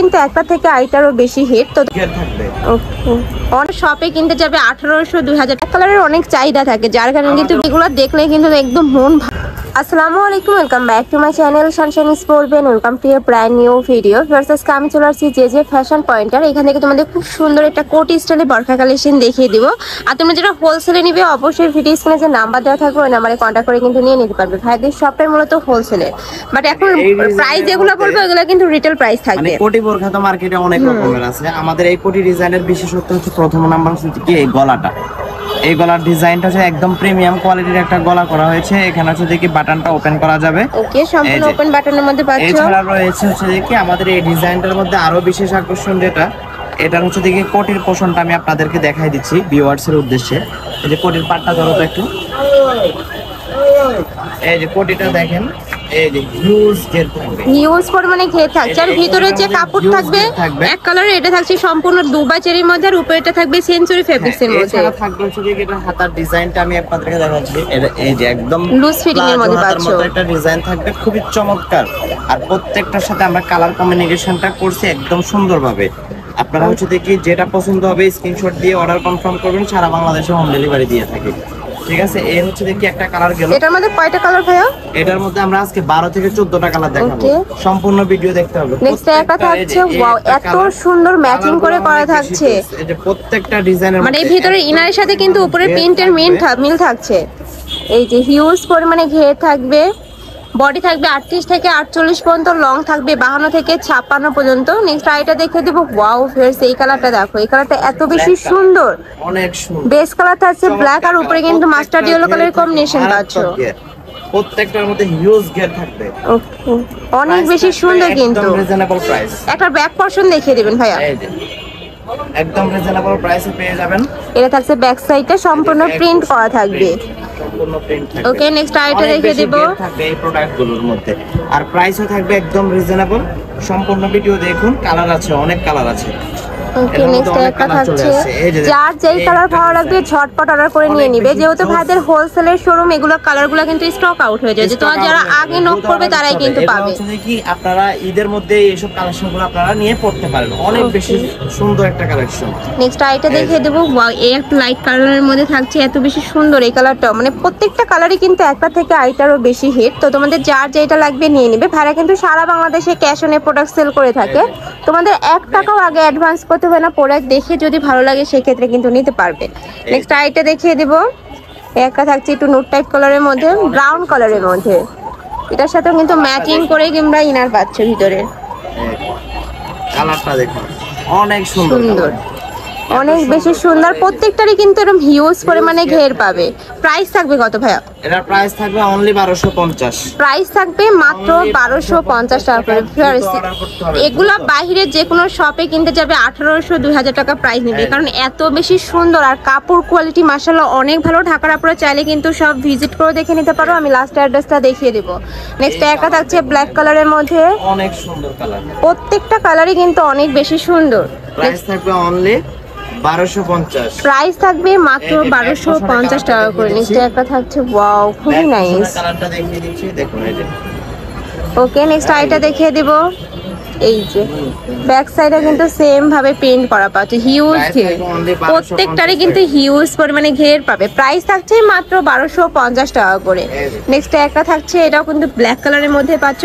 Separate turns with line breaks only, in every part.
কিন্তু একটা থেকে আইটারও বেশি হিট। তো অনেক শপে কিনতে যাবে 1800 2000 কালারের অনেক চাহিদা থাকে, যার কারণে কিন্তু এগুলো দেখলে কিন্তু একদম মন। আসসালামু আলাইকুম, welcome back to my channel sunshine স্পোর্টবেন। Welcome to a brand new video. First আমি চলে আসছি যে ফ্যাশন পয়েন্টার। এখান থেকে তোমাদের খুব সুন্দর একটা কোটি স্টাইলে বরখা কালেকশন দেখিয়ে দিব। আর তোমরা যেটা হোলসেলে নিবে অবশ্যই ভিডিও স্ক্রিনে যে নাম্বার দেওয়া থাকবে ওই নাম্বারে কন্ট্যাক্ট করে কিন্তু নিয়ে নিতে পারবে। ভাইদের শপের মূলত হোলসেলে, বাট এখন প্রাইস যেগুলো বলবো ওগুলো কিন্তু রিটেল প্রাইস থাকবে।
মানে কোটি বরখা তো মার্কেটে অনেক রকমের আছে। আমাদের এই কোটি ডিজাইনের বিশেষত্ব হচ্ছে প্রথম নাম্বার হচ্ছে কি এই গলাটা। এই গলার ডিজাইনটা হচ্ছে একদম প্রিমিয়াম কোয়ালিটির একটা গলা করা হয়েছে। এখানে হচ্ছে দেখি বাটনটা ওপেন করা যাবে।
ওকে, সম্পূর্ণ ওপেন বাটনের মধ্যে পাচ্ছো।
এছাড়া রয়েছে হচ্ছে দেখি আমাদের এই ডিজাইনটার মধ্যে আরো বিশেষ আকর্ষণ যেটা, এটা হচ্ছে দেখি কোটির পোর্শনটা আমি আপনাদেরকে দেখাই দিচ্ছি ভিউয়ার্স এর উদ্দেশ্যে। এই যে কোটির পাটটা ধরো তো একটু, এই যে কোটিটা দেখেন, এই যে হিউজ ঘের থাকবে,
হিউজ পরিমাণে ঘের থাকছে। আর ভিতরে যে কাপড় থাকবে এক কালারে, এটা থাকছে সম্পূর্ণ দুবাই চেরির মধ্যে, আর উপরেটা থাকবে সেঞ্চুরি ফেব্রিক্স এর মধ্যে।
এছাড়া থাকবে হচ্ছে যে এটা হাতার ডিজাইনটা আমি আপনাদেরকে দেখাচ্ছি। এই যে একদম
লুজ ফিটিং এর মধ্যে পাচ্ছো,
একটা ডিজাইন থাকবে খুবই চমৎকার। আর প্রত্যেকটার সাথে আমরা কালার কম্বিনেশনটা করছি একদম সুন্দরভাবে। আপনারা হচ্ছে দেখি যেটা পছন্দ হবে স্ক্রিনশট দিয়ে অর্ডার কনফার্ম করবেন, সারা বাংলাদেশে হোম ডেলিভারি দিয়ে থাকি। ঠিক আছে, এর হচ্ছে দেখি একটা কালার গেল।
এটার মধ্যে কয়টা কালার ভাইয়া?
এটার মধ্যে আমরা আজকে 12 থেকে 14টা কালার দেখাবো। সম্পূর্ণ ভিডিও দেখতে হবে।
নেক্সট একটা থাকছে, ওয়াও এত সুন্দর ম্যাচিং করে করা থাকছে।
এই যে প্রত্যেকটা ডিজাইনের
মানে এই ভিতরে ইনারের সাথে কিন্তু উপরে প্রিন্টের মিল থাকছে। এই যে হিউজ পরিমাণে ঘের থাকবে, বডি থাকবে 38 থেকে 48 পর্যন্ত, লং থাকবে 52 থেকে 56 পর্যন্ত। নেক্সট আইটা দেখে দেব। ওয়াও ফ্রেন্ডস, এই কালারটা দেখো, এই কালারটা এত বেশি সুন্দর,
অনেক সুন্দর।
বেস কালার থাকছে ব্ল্যাক, আর উপরে কিন্তু মাস্টার্ড ইয়েলো কালারের কম্বিনেশন পাচ্ছো।
প্রত্যেকটার মধ্যে হিউজ গেট থাকবে।
ওকে, অনেক বেশি সুন্দর। কিন্তু
একদম রিজনেবল প্রাইস।
একটা ব্যাক পোরশন দেখিয়ে দিবেন ভাইয়া।
এই যে একদম রিজনেবল প্রাইসে পেয়ে যাবেন।
এটা থাকছে ব্যাক সাইডে সম্পূর্ণ প্রিন্ট করা থাকবে।
সম্পূর্ণ প্রিন্ট থাকবে।
ওকে, নেক্সট আইটা দেখিয়ে দেব।
থাকবে এই প্রোডাক্টগুলোর মধ্যে, আর প্রাইসও থাকবে একদম রিজনেবল। সম্পূর্ণ ভিডিও দেখুন, কালার আছে, অনেক কালার আছে।
ওকে, নেক্সট একটা থাকছে, যার যেই কালার ভালো লাগবে ঝটপট অর্ডার করে নিয়ে নিবে। যেহেতু ভাইদের হোলসেলের শোরুম, এগুলো কালারগুলো কিন্তু স্টক আউট হয়ে যায়। যে তোমার যারা আগে নক করবে তারাই কিন্তু পাবে।
কি আপনারা ঈদের মধ্যে এইসব কালেকশনগুলো আপনারা নিয়ে পড়তে পারেন, অনেক বেশি সুন্দর একটা কালেকশন।
নেক্সট আইটা দেখিয়ে দেব। ওয়াও, এই একটা লাইট কালারের মধ্যে থাকছে, এত বেশি সুন্দর এই কালারটা। মানে প্রত্যেকটা কালারই কিন্তু একটা থেকে আইটারও বেশি হিট। তো তোমাদের যার যেটা লাগবে নিয়ে নিবে। ভাইরা কিন্তু সারা বাংলাদেশে ক্যাশ অনে প্রোডাক্ট সেল করে থাকে। তোমাদের 1 টাকাও আগে অ্যাডভান্স করতে হবে না। প্রোডাক্ট দেখে যদি ভালো লাগে সেক্ষেত্রে কিন্তু নিতে পারবে। নেক্সট আইটা দেখিয়ে দেব। একটা থাকছে একটু নোট টাইপ কালারের মধ্যে, ব্রাউন কালারের মধ্যে। এটার সাথে কিন্তু ম্যাচিং করে কিংবা ইনার পাচ্ছ ভিতরে।
কালারটা দেখুন, অনেক সুন্দর,
অনেক বেশি সুন্দর। প্রত্যেকটারই কিন্তু এরকম হিউজ পরিমাণে ঘের পাবে। প্রাইস থাকবে কত ভাইয়া?
এটার প্রাইস থাকবে অনলি 1250।
প্রাইস থাকবে মাত্র 1250 টাকা করে। এগুলা বাইরে যে কোনো শপে কিনতে যাবে 1800 2000 টাকা প্রাইস নেবে, কারণ এত বেশি সুন্দর। আর কাপড় কোয়ালিটি মাশাআল্লাহ অনেক ভালো। ঢাকার আপনারা চাইলে কিন্তু সব ভিজিট করে দেখে নিতে পারো। আমি লাস্ট অ্যাড্রেসটা দেখিয়ে দেব। নেক্সট একটা থাকছে ব্ল্যাক কালারের মধ্যে,
অনেক সুন্দর কালার।
প্রত্যেকটা কালারই কিন্তু অনেক বেশি সুন্দর।
প্রাইস থাকবে অনলি 1250।
প্রাইস থাকবে মাত্র 1250 টাকা করে। নেক্সট একটা থাকছে, ওয়াও খুবই নাইস।
কালারটা দেখিয়ে দিচ্ছি, দেখুন এই যে।
ওকে, নেক্সট আইটা দেখিয়ে দিব। এই যে ব্যাক সাইডে কিন্তু সেম ভাবে প্রিন্ট করা পাচ্ছে, হিউজ ঘের। প্রত্যেকটারই কিন্তু হিউজ পরিমাণে ঘের পাবে। প্রাইস থাকছে মাত্র 1250 টাকা করে। নেক্সট একটা থাকছে, এটাও কিন্তু ব্ল্যাক কালারের মধ্যে পাচ্ছ।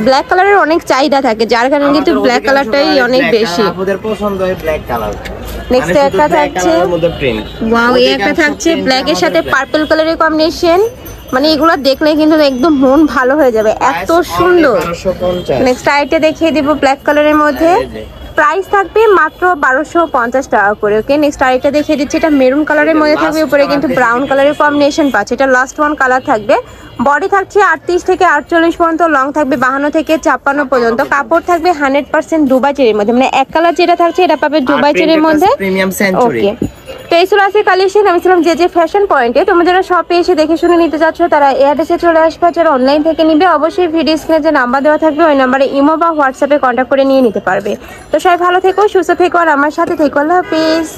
ব্ল্যাক কালারের অনেক চাহিদা থাকে, যার কারণে কিন্তু ব্ল্যাক কালারটাই অনেক বেশি।
আপনাদের পছন্দ হয় ব্ল্যাক কালার।
নেক্সট একটা থাকছে, ওয়াও এই একটা থাকছে ব্ল্যাক এর সাথে পার্পল কালারের কম্বিনেশন। মানে এগুলো দেখলে কিন্তু একদম মন ভালো হয়ে যাবে, এত সুন্দর। নেক্সট আইটা দেখিয়ে দিব ব্ল্যাক কালারের মধ্যে। প্রাইস থাকবে মাত্র 1250 টাকা করে। ওকে, নেক্সট আরেকটা দেখিয়ে দিচ্ছি। এটা মেরুন কালারের মধ্যে থাকবে, উপরে কিন্তু ব্রাউন কালারের কম্বিনেশন পাচ্ছে। এটা লাস্ট ওয়ান কালার থাকবে। বডি থাকছে 38 থেকে 48 পর্যন্ত, লং থাকবে 52 থেকে 56 পর্যন্ত। কাপড় থাকবে 100% দুবাই চেরির মধ্যে। মানে এক কালার যেটা থাকছে এটা পাবে দুবাই চেরির মধ্যে। ওকে, তো এই ছিল আজকে কালেকশন। আমি ছিলাম যে ফ্যাশন পয়েন্টে। তোমরা যারা শপে এসে দেখে শুনে নিতে যাচ্ছ তারা এই অ্যাড্রেসে চলে আসবে। যারা অনলাইন থেকে নিবে অবশ্যই ভিডিও স্ক্রিনে যে নাম্বার দেওয়া থাকবে ওই নাম্বারে ইমো বা হোয়াটসঅ্যাপে কন্ট্যাক্ট করে নিয়ে নিতে পারবে। তো সবাই ভালো থেকো, সুস্থ থেকো, আর আমার সাথে থেকো। আল্লাহ হাফেজ।